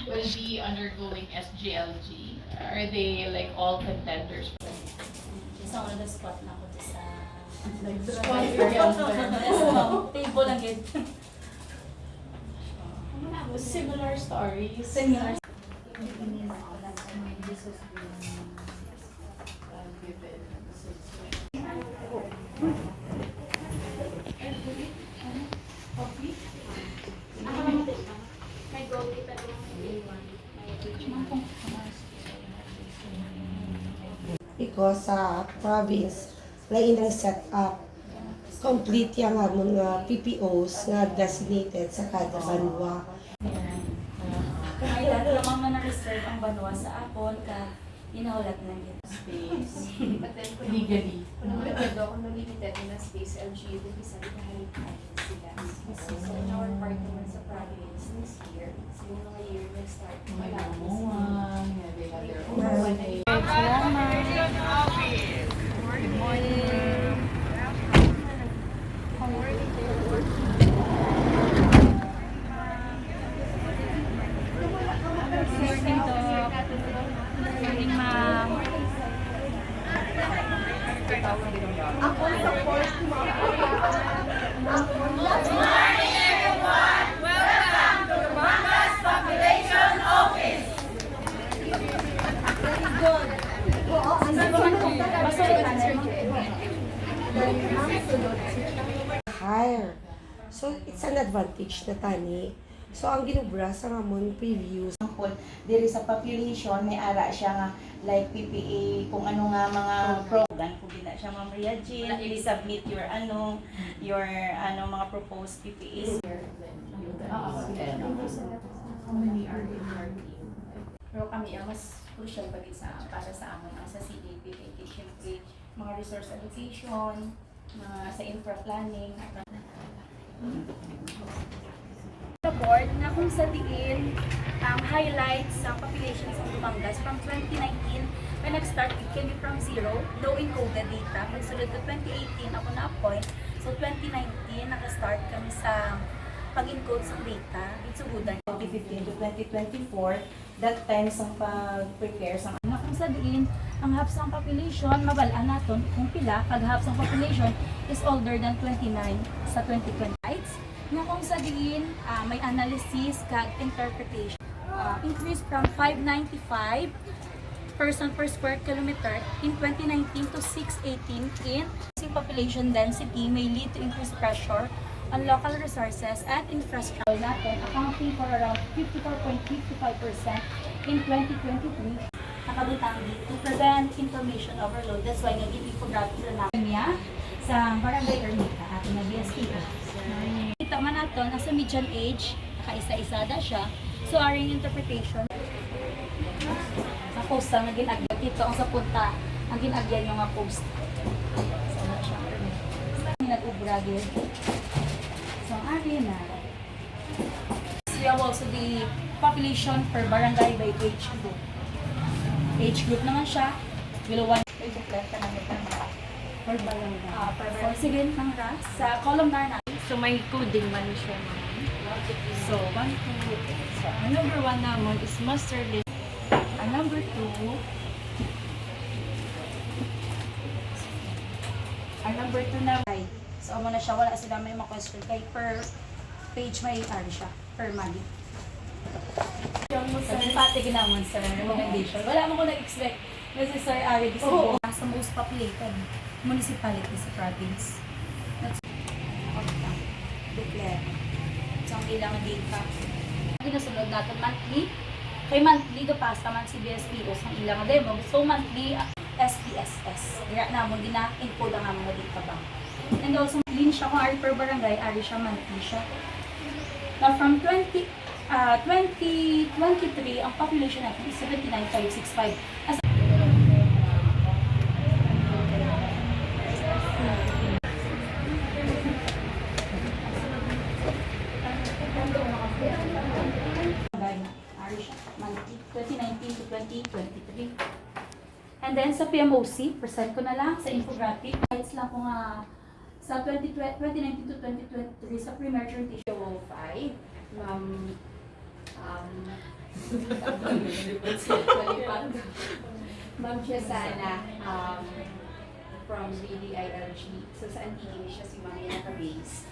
will be undergoing SGLG. Are they like all contenders? Isang ano na spot na ako dyan sa Table lang yun. Similar stories. Similar. Because sa province, lain ang set up complete yung mga PPOs nga designated sa kada banwa. Kung ay dati lamang man na-reserve ang banwa sa Apon, ka inaulat na yun. Space. But then, Legally. kung kung limited na space, LG, yung isa rin na sila. So, in our part naman sa province this year, so yung mga year nag-start, wala na sila. Yeah, they have their own way. Higher. So, it's an advantage na tani. So, ang ginubra sa among previews. Diri sa population may ara siya nga like PPA kung ano nga mga program kung gina siya Ma'am Ria Jean, please submit your mga proposed PPAs. How many are in your team? Pero kami ang mas crucial pa para sa amon ang sa CDP, kay siyempre mga resource allocation, mga sa infra planning. The board na kung sa diin ang highlights sa population sa Batangas from 2019 when nag-start it can be from zero, low encoded data. Pagsulod to 2018 ako na-appoint. So 2019 naka-start kami sa pag-encode sa data. Itsugudan 2015 to 2024, that time sa pag-prepare sa na kung sa diin ang hapsang population mabalaan naton kung pila kag hapsang population is older than 29 sa 2020 nga kung sa diin may analysis kag interpretation increase from 595 person per square kilometer in 2019 to 618 in population density may lead to increased pressure on local resources and infrastructure natin accounting for around 54.55% in 2023 nakabutang to prevent information overload. That's why naging infographic na namin niya sa Barangay Ermita ating na BSPO. Kita man nato nasa median age, nakaisa-isa na siya. So aring interpretation sa post ang ginagyan dito ang sa punta ang ginagyan yung nga post. So na siya. Nag-ubra gyud. So ari na. We have also the population per barangay by age group. Age group naman siya. Below 1. May buklet ka namin ng per barangay. Per sige ng RAS. Sa columnar na. So may coding man siya. So 1, 2. So ang number 1 naman is master list. Ang number 2 naman. So amo na siya wala sila may mga question kay per page may siya per month. Sa pati ginaman sir, recommendation. Wala mo ko nag-expect na si Sir Ari Disibo sa most populated municipality sa province. That's declare. So, ang ilang data. Ginasunod natin monthly. Kay monthly, dupasta man si BSPO sa ilang demo. So, monthly, SPSS. Kaya namon gina-encode ang mga data ba. And also, lin siya kung ari per barangay, ari siya monthly siya. Now, from 2023, ang population natin is 79,565. As monthly, 2019 to 2023. And then sa PMOC, present ko na lang sa infographic. It's lang ko nga sa 2019 to 2023 sa pre-merger tissue 5. Ma'am Shazana, from BDILG. So sa Antigua siya si Ma'am naka-base.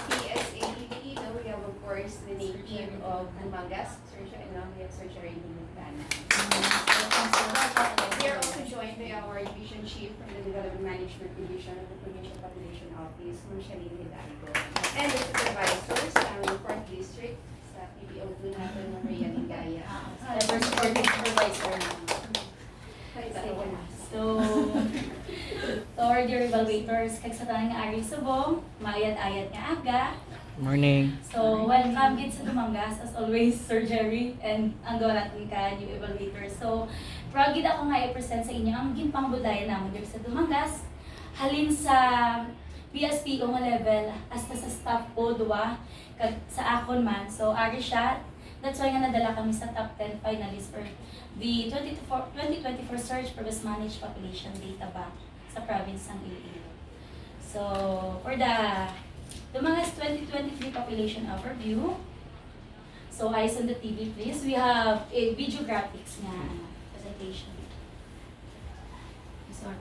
PSA, we have of course the native of Dumangas, surgery, and we have surgery in Lugana. We are also joined by our division chief from the Development Management Division of the Provincial Population Office, Ma'am Shalene Hidalgo. And the supervisors ng 4th District sa PPO po natin, Ma'am Maria Ligaya. Ever supporting supervisor namin. So, to our dear evaluators, kag sa tanang nga ari subong, maayad-ayad nga aga. Morning. So, welcome gid sa Dumangas, as always, Sir Jerry, and ang gawa natin ka, new evaluator. So, proud gid ako nga i-present sa inyo ang ginpangbudayan namon dito sa Dumangas. Halin sa BSPO nga level, hasta sa staff po, duwa, kag sa akon man. So, ari siya. That's why nga nadala kami sa top 10 finalists for the 2024 Search for Best Managed Population Data Bank sa province ng Iloilo. So, for the Dumangas 2023 Population Overview, so eyes on the TV please, we have a video graphics nga presentation. Sorry.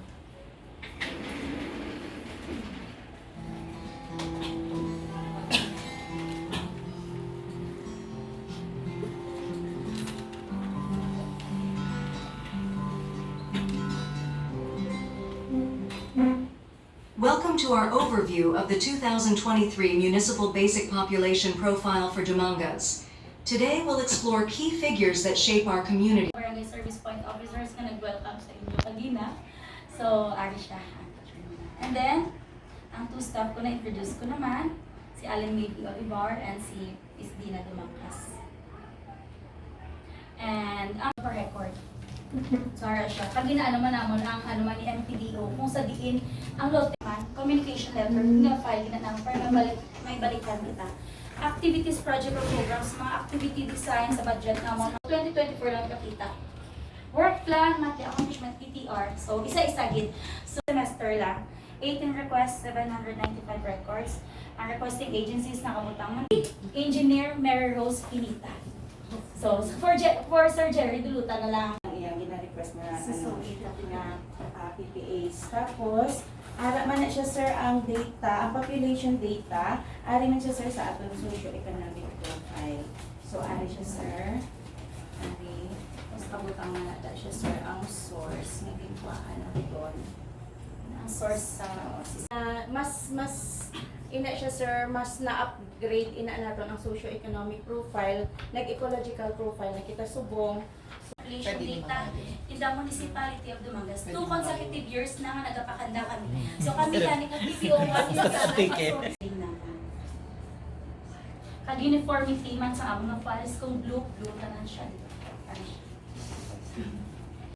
Welcome to our overview of the 2023 Municipal Basic Population Profile for Dumangas. Today we'll explore key figures that shape our community. Barangay Service Point Officers nga nag-welcome sa inyo kagina. So, ari siya. And then, ang two staff ko na-introduce ko naman, si Alan Maybe Olivar and si Miss Dina Dumangas. And ang for record. So, ara siya. Kagina naman namon ang man ni MPDO kung sa diin ang lote man, communication letter, nga file gina naman para may balikan kita. Activities, project or programs, mga activity design sa budget namon 2024 lang kakita. Work plan, monthly accomplishment, PTR. So, isa-isa gid. So, semester lang. 18 requests, 795 records. Ang requesting agencies nakabutang man. Engineer Mary Rose Pinita. So, for Sir Jerry, dulutan na lang. Ang iyang gina-request na PPAs. Tapos, ara man na siya sir ang data, ang population data, ari man siya sir sa atong socio-economic profile. So, ari siya sir. Ari, tapos kabutang na nata siya sir ang source na ginkuhaan na doon. Ang source sa Mas ina siya sir, mas na-upgrade ina naton ang socio-economic profile, nag-ecological profile na kita subong. population data in the municipality of Dumangas. 2 consecutive years na nga nagapakanda kami. So kami yan, nag-PPO 1 is kag uniformity man sa among mga files kung blue tanan siya.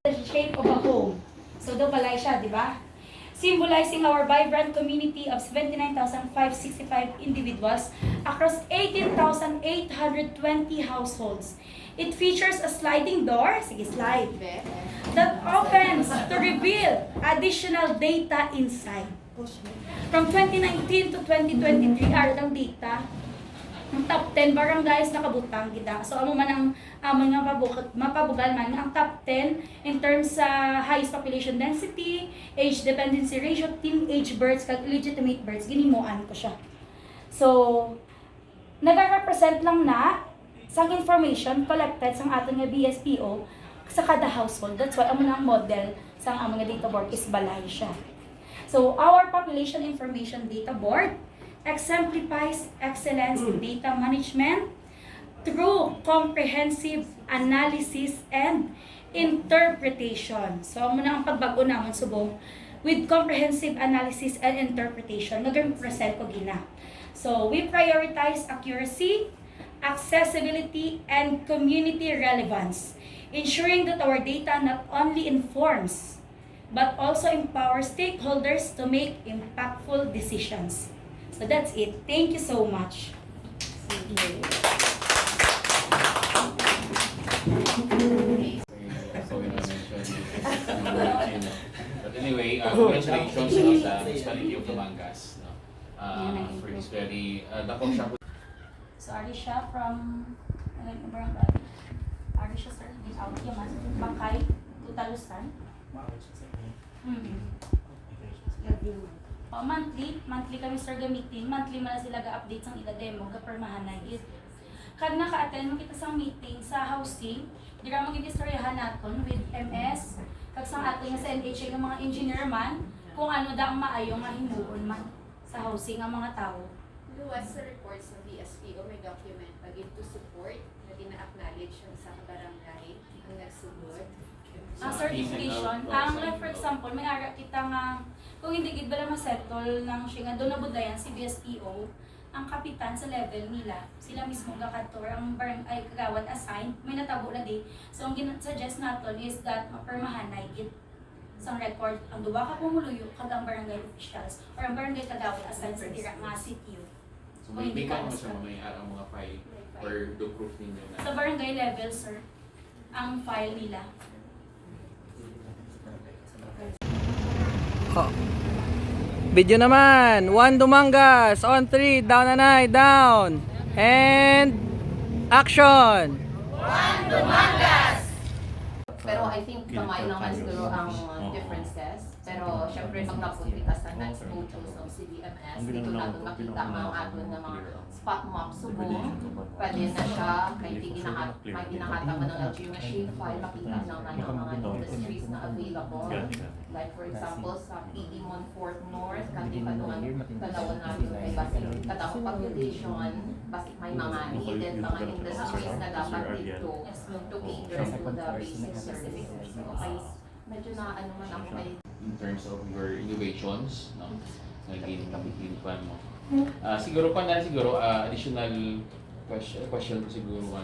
The shape of a home. So daw balay siya, di ba? Symbolizing our vibrant community of 79,565 individuals across 18,820 households. It features a sliding door, sige slide, that opens to reveal additional data inside. From 2019 to 2023, ang data, ang top 10 barangays nakabutang gida. So amo man ang amon nga mapabugal man ang top 10 in terms sa highest population density, age dependency ratio, teenage births kag illegitimate births ginimoan ko siya. So nagarepresent lang na sa information collected sa aton nga BSPO sa kada household. That's why amo na ang model sa among nga data board is balay siya. So our population information data board exemplifies excellence in data management through comprehensive analysis and interpretation. So, muna ang pagbago naman subong with comprehensive analysis and interpretation, nag-represent ko gina. So, we prioritize accuracy, accessibility, and community relevance, ensuring that our data not only informs, but also empowers stakeholders to make impactful decisions. So that's it. Thank you so much. But anyway, congratulations sa municipality of Dumangas for this very dakong siya. So ari siya from, barangay. Ari siya sir, in out yaman, Bangkay, Tutalusan. Monthly kami sir gamitin, monthly man na sila ga-update sang ila demo, ga-permahan na it. Kag naka-attend mo kita sa meeting sa housing, di ra mag-istoryahan naton with MS, kag sang ato nga sa NHA ng mga engineer man, kung ano da ang maayong nga himuon man sa housing ang mga tao. Luwas sa reports ng BSPO, may document pagin to support na dina-acknowledge yung sa barangay ang nagsugod. Ang certification, ang like for example, may ara kita nga, kung hindi gid bala ma-settle ng siya nga doon na budayan si BSPO, ang kapitan sa level nila, sila mismo gakator, ang barangay kagawad assigned, may natabo na di. So ang suggest naton is that mapermahan na gid sang record ang duwa ka pumuluyo kag ang barangay officials or ang barangay kagawad assigned sa dira nga CTU. So may mo sa ang mga file or do proof ninyo na Sa barangay level, sir, ang file nila. Video naman. 1 Dumangas on 3. Down and I. Down. And action. Pero I think kamay naman siguro ang differences. Pero syempre pag napunti ka sa next photos ng CDMS, dito natin makita ang mga aton na mga spot map subong. Pwede na siya, kay may ginakatawa ng LG machine file, makita na yung mga industries na available. Like for example, sa PD Montfort North, kandi pa doon kalawang natin kay basic katawang population, basic may mga needed mga industries na dapat dito to cater to the basic services. So, okay, medyo na ano man ako kay in terms of your innovations, no? Naging kapitin mo. Siguro additional question ko siguro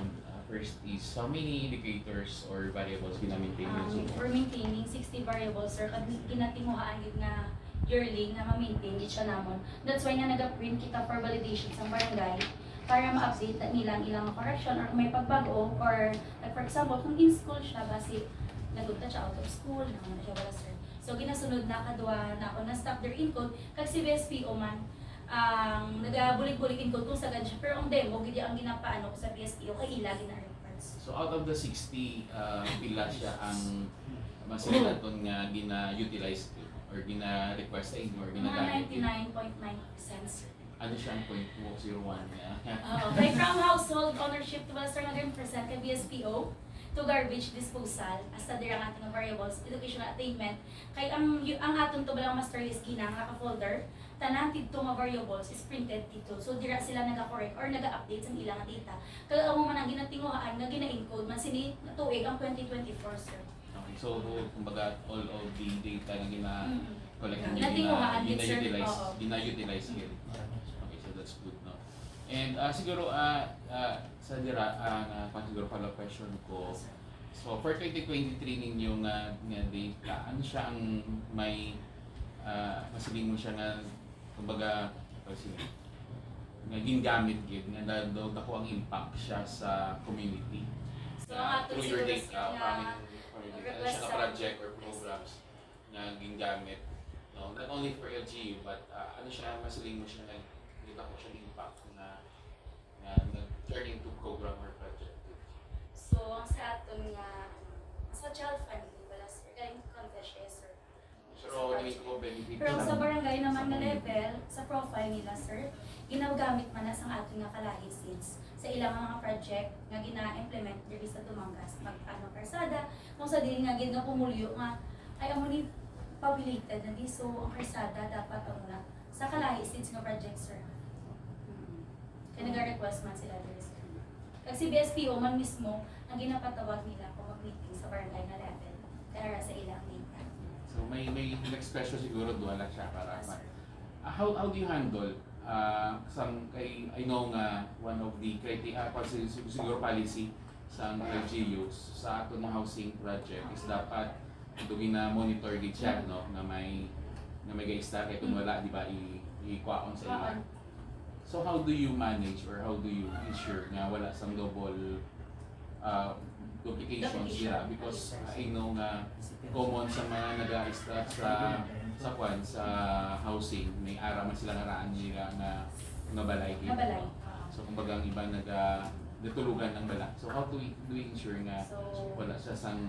first is how many indicators or variables ginamitin niyo? For maintaining 60 variables, sir, kag ginatinguhaan gid nga yearly na ma-maintain gid siya namon. That's why nga naga-print kita for validation sa barangay para ma-update na nila ang ilang correction or kung may pagbago or like for example, kung in school siya basi nagugta siya out of school, naman na siya wala sir. So ginasunod na kadwa na ako na stop their encode kag si BSPO man ang nagabulig-bulig encode kung sagad siya pero ang demo gid ang ginapaano ko sa BSPO kay ila gina reference. So out of the 60, pila siya ang masinaton nga gina-utilize or gina-request sa inyo or ginagamit? Mga 99.9%. Ano siya ang 0.201 niya? Okay, from household ownership to Western 100% kay BSPO to garbage disposal as sa dirang ating variables, educational attainment, kay ang atong to balang master list ginang naka-folder, tanan dito nga variables is printed dito. So dira sila naga-correct or naga-update sa ilang data. Kaya amo man ang ginatinguhaan nga gina-encode man sini tuig ang 2024, sir. Okay, so kumbaga all of the data na gina-collect niyo, Natinguhaan din, sir. gina-utilize yun. Okay, so that's good, no? And siguro sa dira siguro follow-up question ko. So for 2023 ninyong nga data, ano siya ang may masiling mo siya nga kumbaga naging gamit gid nga daw dako ang impact siya sa community. So ang atong Through your siguro data, nga siya na project or programs na gingamit, no? Not only for LGU but ano siya masiling mo siya nga kita ko siya impact na turn into program or project. So ang sa aton nga sa child funding wala sir kay contest sir. So hindi ko benefit. Pero sa barangay naman na level, sa profile nila sir, ginagamit man na sa ating nga kalahi seeds sa ilang mga project nga gina-implement diri sa Dumangas, mag-ano karsada, kung sa din nga gid nga pumulyo nga ay amo ni populated na di so ang karsada dapat amo na sa kalahi seeds nga project sir. Kaya nag-request man sila diri sir. Kag si BSPO man mismo ang ginapatawag nila kung mag-meeting sa barangay na level para sa ilang data. So may next question siguro duha lang siya para how do you handle I know nga one of the criteria siguro policy sa LGUs sa ato na housing project is dapat ito gina-monitor gid siya no na may ga-istar kay kung wala di ba i-kwaon sa ila. So how do you manage or how do you ensure nga wala sang double duplications nila because I know nga common sa mga nag-a-start sa housing may ara man sila naraan nila na balay. Nabalay. So kumbaga ang iba natulugan ng bala. So how do we ensure nga So, wala siya sang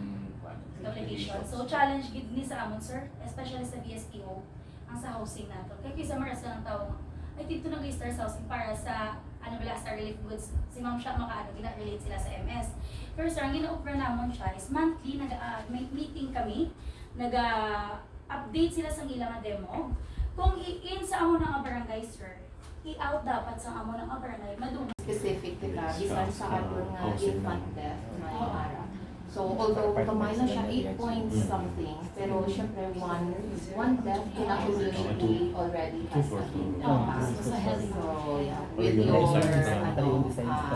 obligation. So, challenge gid ni sa amon, sir, especially sa BSPO, ang sa housing nato. Kaya kisa maras lang ang tao, ay dito nag-star sa housing para sa, star relief goods. Si ma'am siya gina-relate sila sa MS. Pero sir, ang gina-offer namon siya is monthly, may meeting kami, update sila sa ilang demo. Kung i-in sa amon ng barangay, sir, i-out dapat sa amon ng barangay, madugay. Specific kita, bisan sa aton nga infant death na ara. So, although kamay na siya 8 point something, pero syempre one death in a community already has a impact. So, yeah, with your,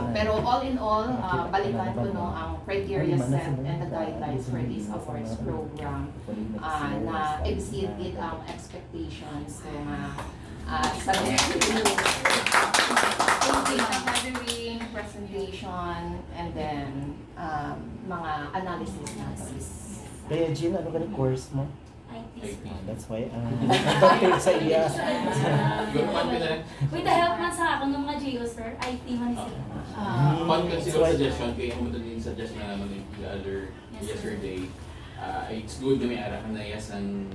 pero all in all, balikan ko no, ang criteria set and the guidelines for this awards program na exceeded ang expectations. So, sa gathering, presentation, and then mga analysis natin. Kaya Jean, ano ka ng course mo? IT. That's why, nag-take sa iya. With the help man sa ako ng mga GO, sir, IT man sila. One siguro suggestion, kaya kung ito din suggest na naman the other yesterday, it's good na may arakan na yes ng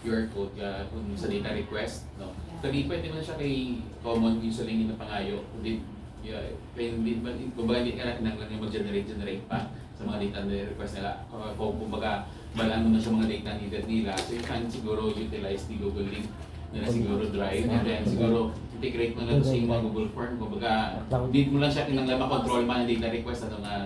QR code kung sa data request. No? Kasi pwede mo na siya kay common usually na pangayo. Kumbaga hindi ka natin lang mag-generate pa sa mga data na request nila. Kumbaga balaan mo na sa mga data needed nila. So you can siguro utilize the Google link na siguro Drive and then siguro integrate mo na ito sa mga Google Form. Kumbaga hindi mo lang siya kinanglan ma-control man ang data request nga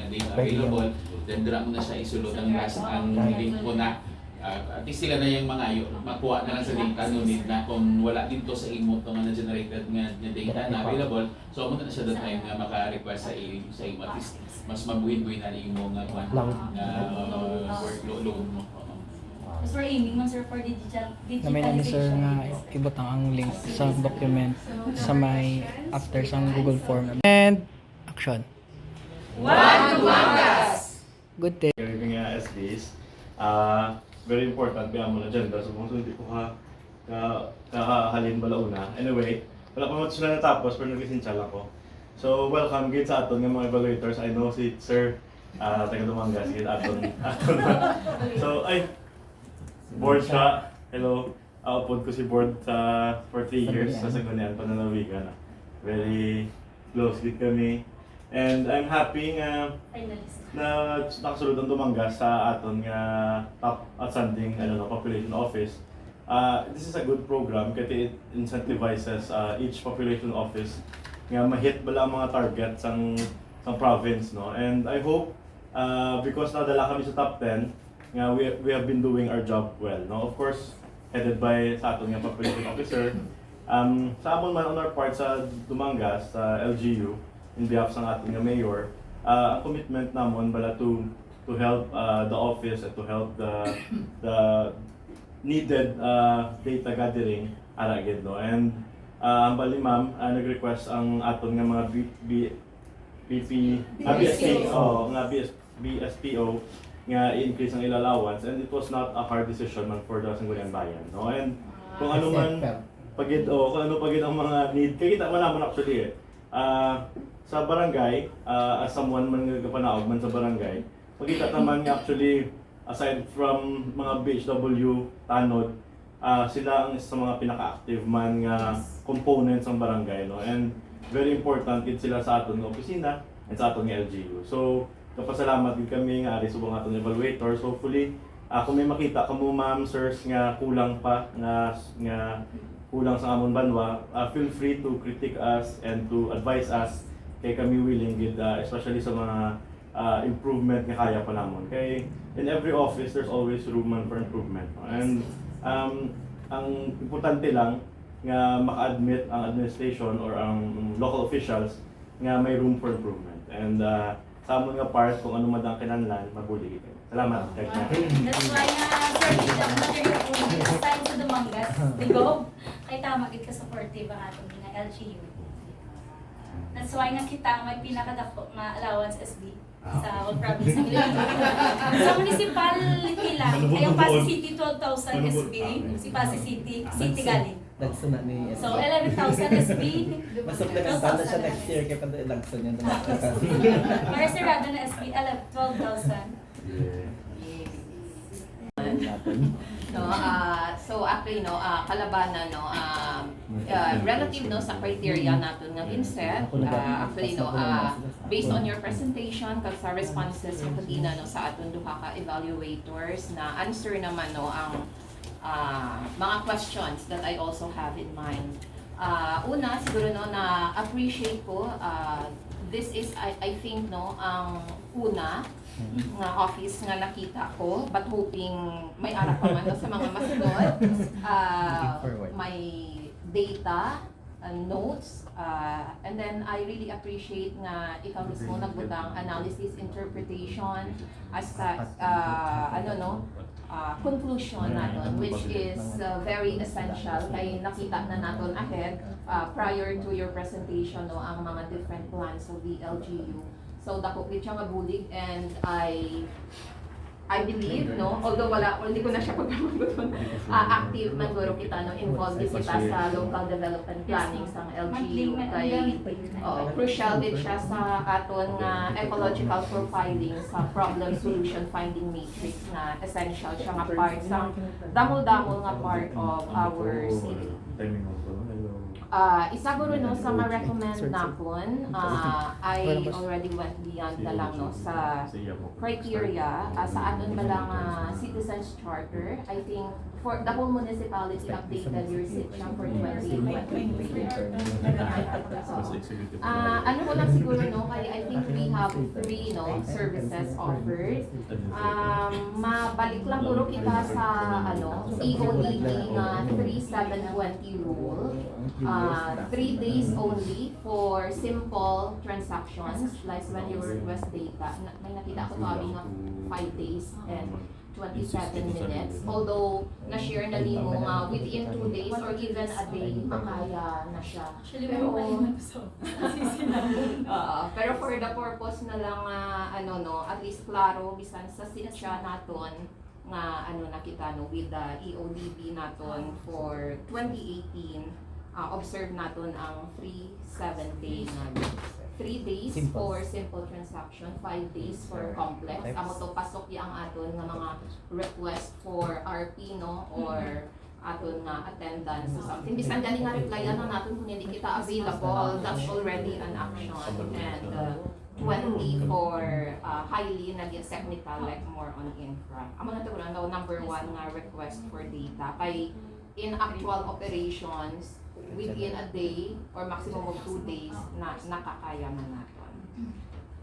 data available. Then dira mo na siya isulot ang link mo na at least sila na yung mga makuha na lang sa data no need na kung wala dito sa imo to nga na-generated nga data na available. So amo na siya that time nga maka-request sa imo at least mas mabuhin-buhin na imo nga workload mo. Because we're aiming man, sir, for Namin ni sir nga ibutang ang link sa document sa may after sa Google Form. And action. Good day. Yung nga SBs, very important kaya mo na agenda. So kung hindi ko kakahalin balauna. Anyway, wala pa mo sila natapos pero nag-essential ako. So welcome gid sa aton nga mga evaluators. I know si Sir taga Dumangas gid aton. So board siya. Hello. Upod ko si board for 3 years sa Sangguniang Pananawigan. Very close gid kami. And I'm happy nga na nakasulod ang Dumangas sa aton nga top outstanding population office. This is a good program kasi it incentivizes each population office nga ma-hit bala ang mga target sang province, no. And I hope because nadala kami sa top 10 nga we have been doing our job well, no. Of course headed by sa aton nga population officer. Sa amon man on our part sa Dumangas sa LGU in behalf sa ating mayor, ang commitment namon bala to help the office and to help the needed data gathering ara gid, no. And ang bali ma'am nag-request ang aton nga mga BSPO nga i-increase ang allowance, and it was not a hard decision man for the Sangguniang Bayan, no. And kung ano man pagid ang mga need, kita man naman actually sa barangay, as someone man nagpanaog man sa barangay, makita naman nga actually, aside from mga BHW, tanod, sila ang isa sa mga pinaka-active man nga components ng barangay, no? And very important din sila sa aton nga opisina and sa aton nga LGU. So, kapasalamat din kami nga ari subong aton evaluators. Hopefully, kung may makita kamo ma'am, sirs nga kulang pa nga kulang sa amon banwa, feel free to critique us and to advise us. Kaya kami willing gid, especially sa mga improvement nga kaya pa namon. Kay in every office there's always room for improvement. And ang importante lang nga maka-admit ang administration or ang local officials nga may room for improvement. And sa amon nga part kung ano man ang kinahanglan, mabuli kita. Salamat. That's why sir, this time sa Dumangas, digo, kay tama gid ka supportive ang atong nga LGU. That's why nga kita may pinakadako nga allowance SB sa whole province ng Iloilo. Sa municipality lang, ay ang Pasig City 12,000 SB, si Pasig City galing. Lagso na ni So 11,000 SB. Mas supplemental na siya next year kaya pag lagso niya na Para sarado na SB, 12,000. No, so actually no, kalabanan no, relative no sa criteria natin nga inset, actually no, based on your presentation kag sa responses mo kadina no sa aton duha ka evaluators na answer naman no ang mga questions that I also have in mind. Una siguro no na appreciate ko, this is I think no ang una nga office nga nakita ko, but hoping may ara pa man sa mga masunod. May data, notes, and then I really appreciate nga ikaw mismo nagbutang analysis, interpretation, as conclusion naton, which is very essential kay nakita na naton ahead prior to your presentation no ang mga different plans of the LGU. So dako gid siya nga bulig, and I believe no, although hindi ko na siya pagpamaguton, active man guro kita no, involved din kita sa local development planning sa LGU kay crucial din siya sa aton nga ecological profiling sa problem solution finding matrix na essential siya nga part sa damo-damo nga part of our city. Isa guro no sa ma-recommend napon, I already went beyond na lang no sa criteria sa aton ba lang citizens charter. I think for the whole municipality updated your SITCHA for 2023. Ano ko lang siguro no, kaya I think we have 3 no services offered. Mabalik lang guro kita sa EODB nga 3720 rule. 3 days only for simple transactions, like when you request data. May nakita ko to nga 5 days and 27 minutes. Although, na-share na ni mo nga within 2 days or even a day, makaya na siya. Pero for the purpose na lang, at least klaro, bisan sa SITCHA naton, nga nakita no, with the EODB naton for 2018, observe naton ang free 7-day na 3 days for simple transaction, 5 days for complex. Amo to pasok yang aton nga mga request for RP no, or aton nga attendance or something. Bisan gani nga replyan na naton kung hindi kita available, that's already an action. And 20 for highly nag-technical, like more on infra. Amo na to number 1 nga request for data kay in actual operations within a day or maximum of 2 days na nakakaya man natin.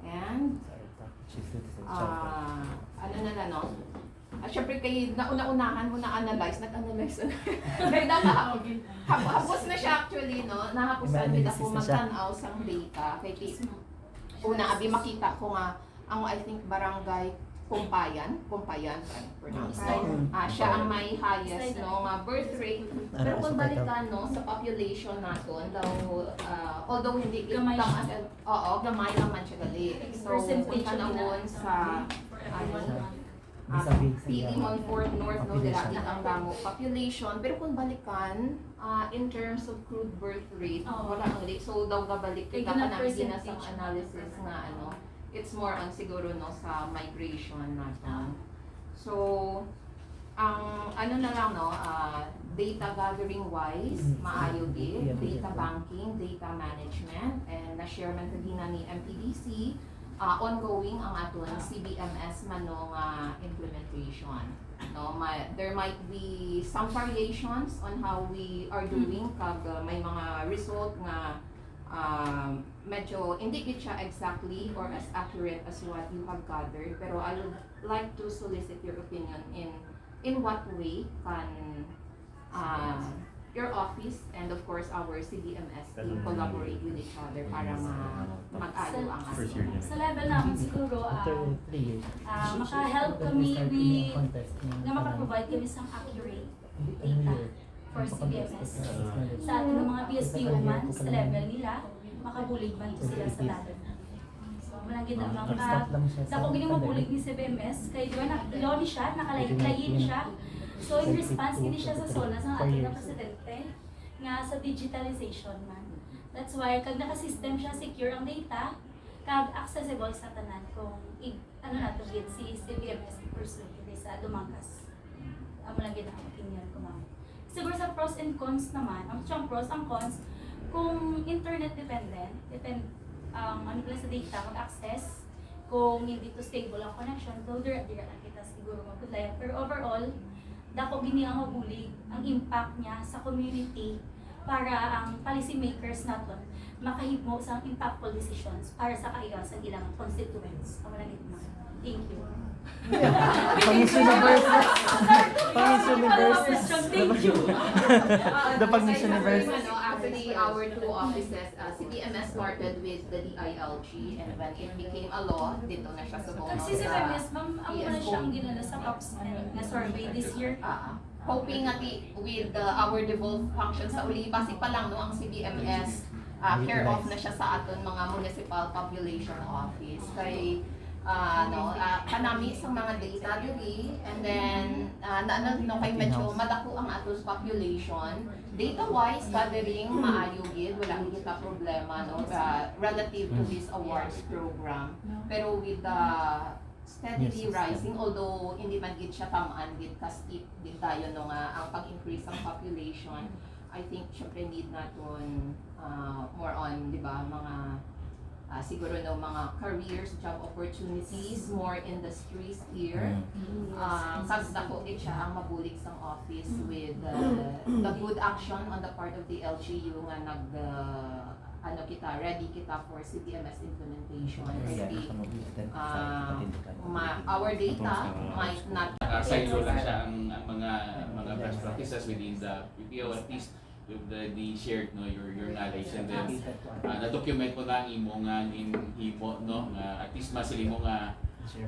And syempre kayo nauna-unahan mo na-analyze, nag-analyze kaya hapos na siya actually no, nahaposan din ako magtanaw sa data kay una abi makita ko nga ang I think barangay Kumpayan, siya ang may highest no nga birth rate. Pero kung balikan no sa population naton daw, although hindi gamay naman siya gali. So kung tanawon sa pili on Fort North no, dili ang damo population, pero kung balikan in terms of crude birth rate, wala ang rate. So daw gabalik kita na sa analysis nga it's more on siguro no sa migration natin. So ang na lang no, data gathering wise maayo din, data banking, data management, and na-share man kadina ni MPDC, ongoing ang aton CBMS man no implementation. No, there might be some variations on how we are doing kag may mga result nga medyo hindi siya exactly or as accurate as what you have gathered, pero I would like to solicit your opinion in what way can your office and of course our CDMS team collaborate with each other para mag-ayo ang aso. Sa level namin siguro, maka-help kami with, na maka-provide kami sa accurate data for CBMS. Sa atin ng mga PSPO man, sa level nila, makabulig man to sila sa level namin. So, malagyan na sa kung gini mabulig ni CBMS, kay diba law ni siya, nakalayin siya. So, in response, gini siya sa SONA sa ating na presidente. nga sa digitalization man. That's why kag naka-system siya secure ang data kag accessible sa tanan kung ano nato gid si CBMS pursue gid sa Dumangas. Amo lang gid ang opinion ko ma'am. Siguro sa pros and cons naman, ang siyang pros, ang cons, kung internet dependent, ano pala sa data, mag-access, kung hindi to stable ang connection, so dire-dire lang kita siguro magpudlayan. Pero overall, dako gini ang mabulig ang impact niya sa community para ang policy makers naton makahimo sa impactful decisions para sa kaiya sa ilang constituents. Amo lang gid. Thank you. Pangis Universe. Pangis Universe. Thank you. The Pangis Universe. Actually, our two offices, CBMS started with the DILG, and when it became a law, dito na siya sa buong Kasi si CBMS, ma'am, amo na siyang ginala sa COPS na survey this year. Hoping nga with our devolved functions sa uli, basic pa lang no, ang CBMS, care off na siya sa aton mga municipal population office. Kay kanami sa mga data diri, and then kay medyo madako ang atos population data wise gathering maayo gid, wala gid ta problema no relative to this awards program, pero with the steadily rising, although hindi man gid siya tamaan gid ka steep gid tayo no nga ang pag-increase ng population. I think syempre need naton more on, di ba, mga siguro no mga careers, job opportunities, more industries here. Kasi dako it siya ang mabulig sang office with the good action on the part of the LGU nga ready kita for CBMS implementation. Kasi our data might not Silo lang siya ang mga best practices within the PPO, at least you've already shared no your knowledge, and then na-document mo na ang imo nga himo no nga at least masili mo nga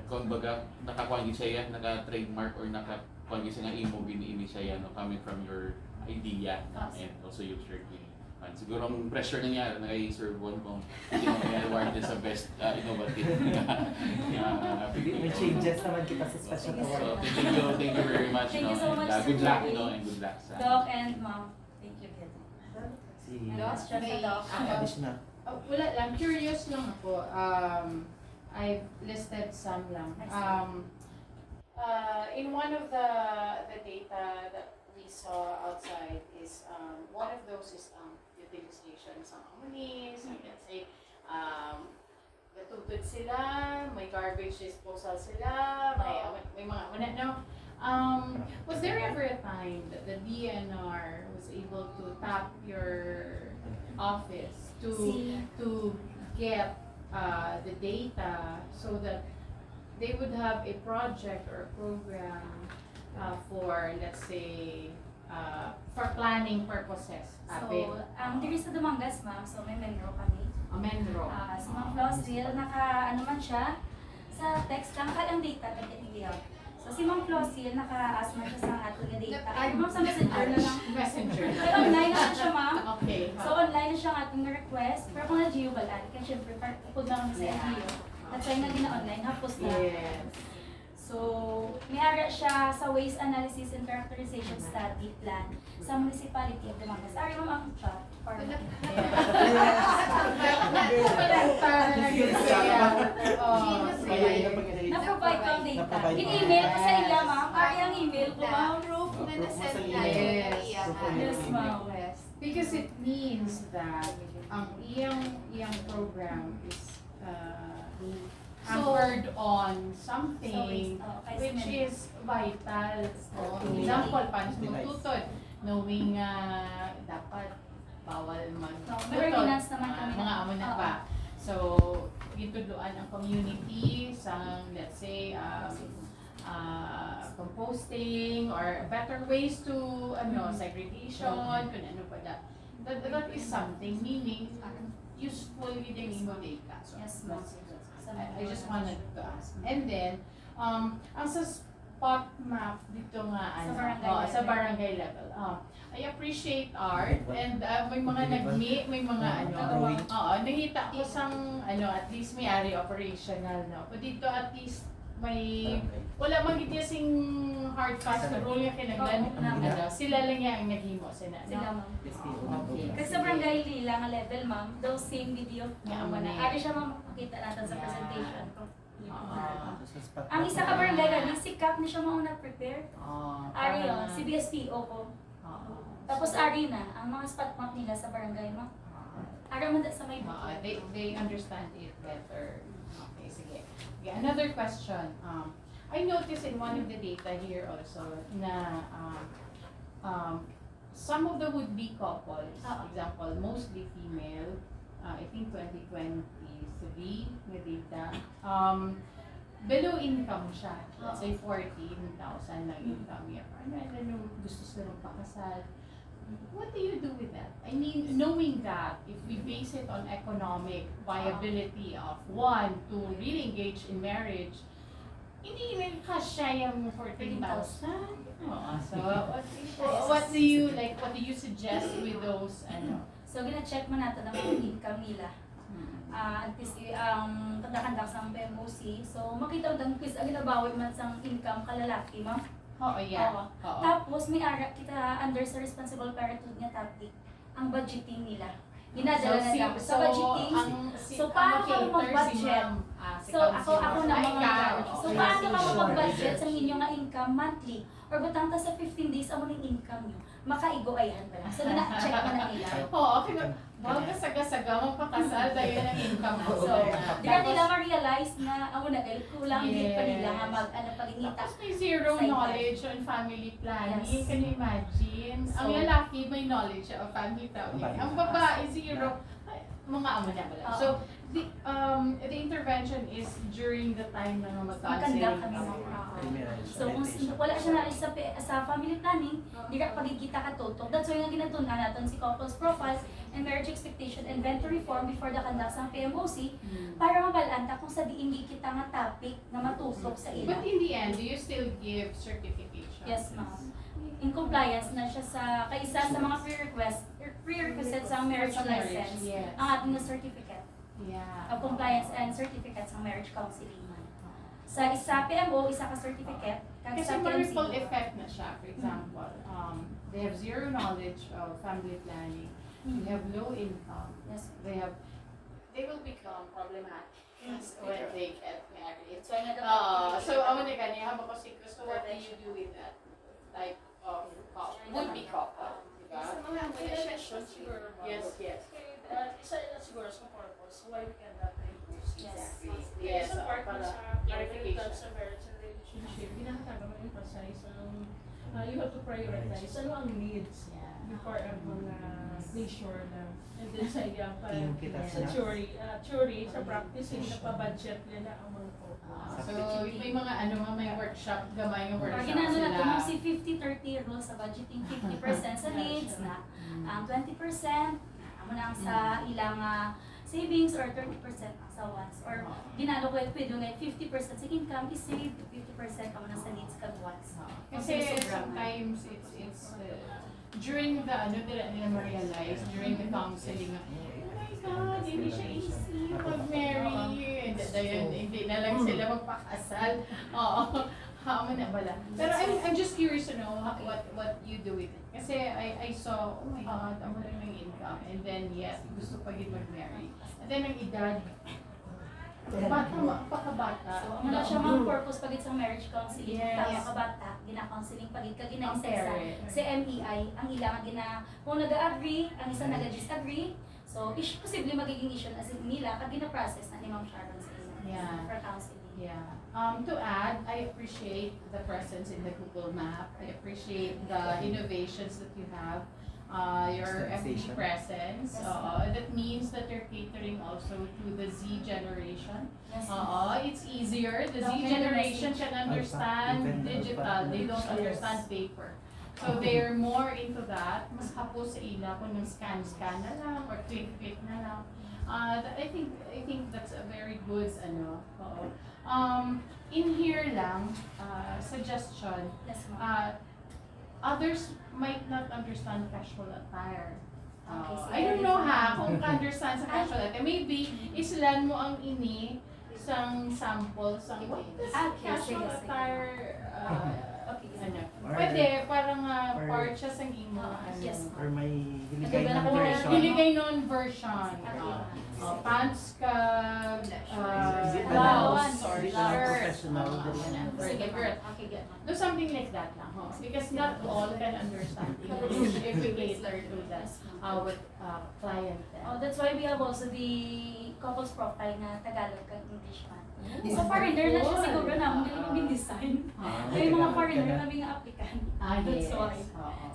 kung baga nakakuha gid siya naka-trademark or nakakuha gid siya nga imo biniini siya no coming from your idea, and also you shared with siguro ang pressure nangyari na kay Sir Bon kung hindi mo kaya awarded sa best innovative May changes naman kita sa special award. So thank you very much. Thank you so much, And, good Sir luck Jerry. and good luck sa Doc and ma'am. Thank you. Additional. Wala lang, curious lang ako. I've listed some lang. In one of the data that we saw outside is one of those is utilization sa amunis, let's say natutod sila, may garbage disposal sila, may mga no. Was there ever a time that the DNR was able to tap your office to get the data so that they would have a project or a program for, let's say, for planning purposes? So, diri sa Dumangas, ma'am, so may Menro kami. Menro. Si Ma'am Flossil, ano man siya, sa text lang, kalang data, nag-email. So, si Ma'am Flossil, naka-ask man siya sa ato nga data. Ay, ma'am, sa messenger na lang. Messenger na Pero online naman siya, ma'am. Okay. So, online na siya ang ating request. Pero kung na-geo balan, kasi syempre, upod lang sa LGU. That's why na online, hapos na. Yes. So, may ara siya sa Waste Analysis and Characterization Study Plan sa Municipality of Dumangas. Ari, ma'am, ang chat. Na-provide ko ang data. In-email ko sa iya, ma'am. Ari ang email ko, ma'am. Proof na na-send Yes, ma'am. Because it means that ang iyang program is anchored on something which is vital. For example, paano magtutod? Knowing dapat bawal magtutod. Ordinance naman kami. Mga amo na pa. So, gituduan ang community sa, let's say, composting or better ways to segregation, kung ano pa that is something, meaning useful within imo data. So, Yes, ma'am. I just wanted to ask. And then, ang sa spot map dito nga, sa barangay level. I appreciate art, and may mga may mga nakita ko sang at least may ari operational, no. But dito at least may wala man gid sing hard fast na rule nga kinahanglan ano sila lang yang naghimo sila Sila, no. ma'am. Okay. Kasi sa barangay nila nga level, ma'am, daw same video. Yeah, Amo na. ma'am. Ari siya, ma'am, makita natin sa presentation ko. Oo. Ang isa ka barangay gali, si Cap ni siya mauna prepare. Ari yun, si BSPO ko. Tapos Ari na, ang mga spot map nila sa barangay, ma'am. Ari man sa may They understand it better. Okay, sige. Okay, another question. I noticed in one of the data here also na some of the would-be couples, example, mostly female, I think 2023 na data, below income siya. Let's say 14,000 lang income niya. Ano, gusto sila magpakasal. What do you do with that? I mean, knowing that if we base it on economic viability of one to really engage in marriage, hindi rin kasya yung 14,000. So what do you suggest with those ano? So, gina-check mo natin ang mga income nila. At least, ang kanda-kanda sa PMOC. So, makita mo dang quiz, ang ginabawi man sa income kalalaki, ma'am. Oo, yeah. Oo. Oo. Tapos, may ara kita under sa responsible parenthood nga topic, ang budgeting nila. Ginadala na lang sa budgeting. So, paano ka mag-budget? So, ako na mga So, paano ka mag-budget sa inyong nga income monthly? Or butang ta sa 15 days, amo ng income nyo. Makaigo-ayan ba lang? So, na-check mo na nila. Oo, okay. Bago saga-saga, magpakasal, dahil ng income mo. So, di na nila ma-realize na amo na kulang din pa nila nga pag-inita. Tapos may zero knowledge on family planning. Yes. Can you imagine? Ang So, lalaki may knowledge of family planning. Ang babae, zero. Ay, mga amo na pala. So, the intervention is during the time na mag-counseling. maganda kami mga So, kung wala siya na sa family planning, di ka pagkikita ka tutok. That's why nga ginatunan natin si couples profile and marriage expectation inventory form before the conduct sa PMOC para mabalanta kung sa diin kita nga topic na matutok sa ila. But in the end, do you still give certification? Yes, ma'am. In compliance na siya sa kaisa sa mga prerequisites sa marriage license, Yes. ang ating na certificate Yeah. of compliance and certificates ng marriage counseling. Sa isa PMO, isa ka certificate. Kasi sa ripple effect na siya. For example, they have zero knowledge of family planning. They have low income. Yes. They will become problematic when they get married. So, I'm gonna kanya habang ko si Chris, so what do you do with that type of couple? Would-be couple, diba? Sa mga relationships siguro. Yes, yes. Isa na siguro sa purpose why we cannot impose. Yes. Yes, Sa part para sa clarification. sa marriage and relationship, ginakataga mo emphasize you have to prioritize ano ang needs before ang mga pleasure na and then sa iya pa sa theory sa practicing na pa-budget nila ang mga couple. So, may mga may workshop, gamay yung workshop ginano na ito, sila. si 50-30 rule sa budgeting, 50% sa needs na, 20% amo na ang sa ilang savings or 30% ang sa wants. Or ginano ko pwede nga 50% sa income is saved, 50% amo na sa needs kag wants. Kasi sometimes it's during the nila ma-realize during the counseling, oh my God, hindi siya easy mag-marry. Hindi na lang sila magpakasal. Oo. Hama na bala. Pero I'm just curious to know what you do with it. Kasi I saw, oh my God, ang wala ng income. And then, yes, gusto pa rin mag-marry. And then, ang edad, pakabata. So, ano na siya mga purpose pagit sa marriage counseling, Yes. tama ka bata, gina-counseling pagit ka gina-isa Compare. sa MEI, ang ilang kung nag-agree, ang isa nag-disagree, so posible magiging issue na nila kag gina-process na ni Ma'am Sharon sa inyo Yeah. for counseling. Yeah. To add, I appreciate the presence in the Google Map. I appreciate the innovations that you have. Your FB presence. That means that you're catering also to the Z generation. Yes. It's easier. The Z Document generation message. can understand digital. They don't understand paper. So they're more into that. Mas hapo sa ila kung nang scan na lang or click na lang. I think that's a very good in here lang suggestion. Yes, ma'am. Others might not understand casual attire. Okay, I don't know kung ka-understand sa casual attire. Maybe islan mo ang ini isang sample, isang what is Okay, casual sige, sige. attire, Okay, ano, Or- pwede, parang or- part siya sa imo, ano. Yes, Or may Nagagana hiligay ko na na- version. Niligay noon version. Pants ka, blouse, or Hindi ka lang shirt. professional. Sige, Favorite. okay, get. Do something like that lang, ho. Because not all can understand English if we cater to that our clientele. Oh, that's why we have also the couples profile na Tagalog kag English man. So foreigner na siya siguro na mo galing design. May mga foreigner kami nga applicant. That's why.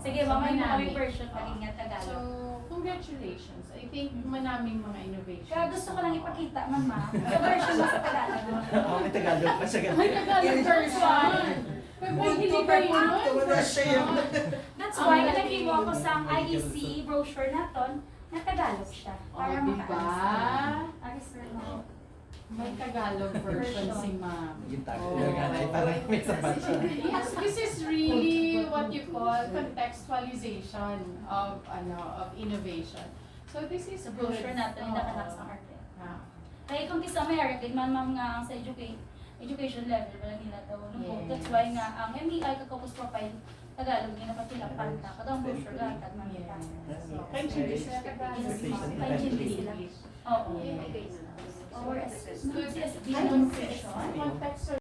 Sige, mamay na kami version maging nga So, Tagalog. congratulations. I think manaming mga innovations. Kaya gusto ko lang ipakita, mama. Sa version mo sa Tagalog. Oh, may Tagalog pa siya. May Tagalog version! Pag may deliver yun, version. That's why nag-iwo ako sa IEC brochure naton na Tagalog siya. Para Diba? Ay, sir, no. May Tagalog version si ma'am. Yung Tagalog ay parang may sapat siya. Yes, this is really what you call contextualization of innovation. So this is Sa brochure good. natin, nakanak sa arte. Ah. Kaya kung kisa may arte, man ma'am nga sa education level, wala nila daw. Yes. That's why nga, ang MEI kagkopos profile, Tagalog, hindi na patila panta. Kadang brochure lang, kag mamita. So, kay Chili sa Tagalog. Kay Chili sila. Oo. Yes. Or as good as Context